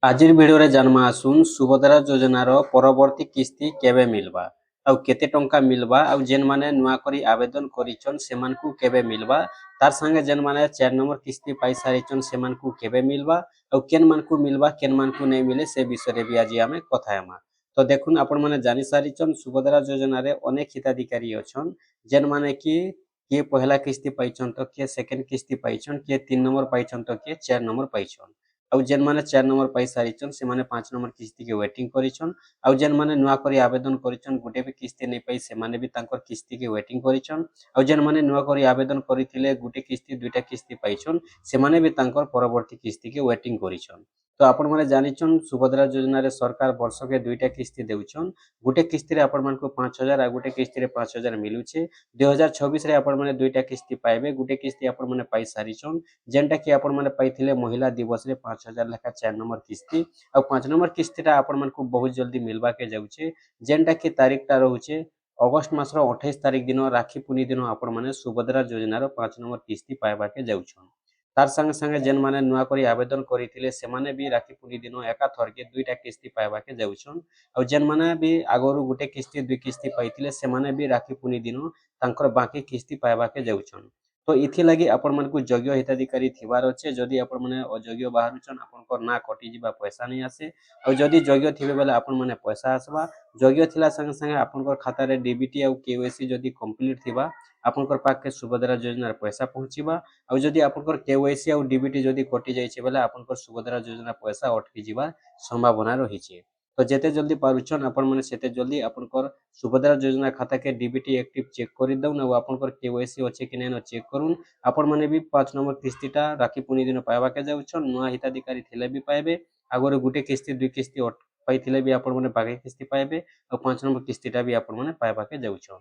ଆଜିର ଭିଡିଓରେ ଜାନମା ଆସୁନ ସୁଭଦ୍ରା ଯୋଜନାର ପରବର୍ତ୍ତୀ କିସ୍ତି କେବେ ମିଲବା ଆଉ କେତେ ଟଙ୍କା ମିଲବା ଆଉ ଯେନ୍ ମାନେ ନୂଆ କରି ଆବେଦନ କରିଛନ୍ ସେମାନଙ୍କୁ କେବେ ମିଲବା ତାର संगे जेन माने 4 नंबर किस्ती पाई सारिछन सेमानकु केबे मिलबा और केन मानकु मिलबा केन मानकु नहीं मिले से विषय रे भी आज आमे कथा हेमा। तो देखुन आपण माने जानि सारिछन सुभद्रा योजना रे अनेक हिताधिकारी अछन जेन माने कि किए पहला किस्ती पाइछन तो किए सेकंड किस्ती पाइछन किए 3 नंबर पाइछन तो किए 4 नंबर पाइछन ଆଉ ଯେନ୍ ମାନେ 4 ନମ୍ବର ପାଇ ସାରିଛନ୍ ସେମାନେ 5 ନମ୍ବର କିସ୍ତି के वेटिंग କରିଛନ୍ ଆଉ ଯେନ୍ ମାନେ ନୂଆ କରି ଆବେଦନ କରିଛନ୍ ଗୋଟେ ବି କିସ୍ତି ନେଇ ପାଇ ସେମାନେ ବି ତାଙ୍କର କିସ୍ତି के वेटिंग କରିଛନ୍ ଆଉ ଯେନ୍ ମାନେ ନୂଆ କରି ଆବେଦନ କରିଥିଲେ ଗୋଟେ କିସ୍ତି ଦୁଇଟା କିସ୍ତି ପାଇଛନ୍ ସେମାନେ ବି ତାଙ୍କର ପରବର୍ତ୍ତୀ କିସ୍ତି के वेटिंग କରିଛନ୍। तो आपण माने जानिछन सुभद्रा योजना रे सरकार वर्ष के दुईटा किस्ती देउछन गुटे किस्ती रे आपण मानको 5000 आ गुटे किस्ती रे 5000 मिलुछे 2026 रे आपण माने दुईटा किस्ती पाइबे गुटे किस्ती आपण माने पाई सारिछन जेनटा कि आपण माने पाइथिले महिला दिवस रे 5000 लेखा 4 नंबर किस्ती और 5 नंबर किस्ती टा आपण मानको बहुत जल्दी मिलबा के जाउछे जेनटा कि तारीख टा रहुछे अगस्त मासर 28 तारीख दिन राखी पुनी दिन आपण माने सुभद्रा योजना रो 5 नंबर किस्ती पाइबा के जाउछन। तार संगे संगे जेन माने नुआ करी आवेदन करिथिले सेमाने भी राखी पुनी दिन एका थर के दुईटा किस्ती पाइबा के जाउछन और जेन माने भी आगरु गुटे किस्ती दुई किस्ती पाइथिले सेमाने भी राखी पुनी दिन तांकर बाकी किस्ती पाइबा के जाउछन। तो इथि लगी आपण मानकु योग्य हिताधिकारी थिबार अच्छे जदि आपण माने अयोग्य बाहरुछन आपनकर ना कटि जिबा पैसा नहीं आसे और जदि योग्य थिबे बेले आपण माने पैसा आसबा योग्य थिला संगे संगे आपनकर खाता रे डीबीटी और केवाईसी जदि कंप्लीट थिबा आपनकर पाके सुभद्रा योजना रे पैसा पहुंचीबा और जदि आपनकर केवाईसी और डीबीटी जदि कटि जाइछे बेले आपनकर सुभद्रा योजना पैसा अटकी जिबा संभावना रहिछे। तो जेते जल्दी पारुछन आपण माने सेते जल्दी आपनकर सुभद्रा योजना खाता के डीबीटी एक्टिव चेक करि दउन और आपनकर केवाईसी अच्छे कि नै चेक करुन आपण माने भी 5 नंबर किस्तीटा राखी पुनी दिन पाइबा के जाउछन नुआ हिताधिकारी थिले भी पाइबे आगर गुटे किस्ती दुई किस्ती पाइथिले भी आपण माने बाकी किस्ती पाइबे और 5 नंबर किस्तीटा भी आपण माने पाइबा के जाउछन।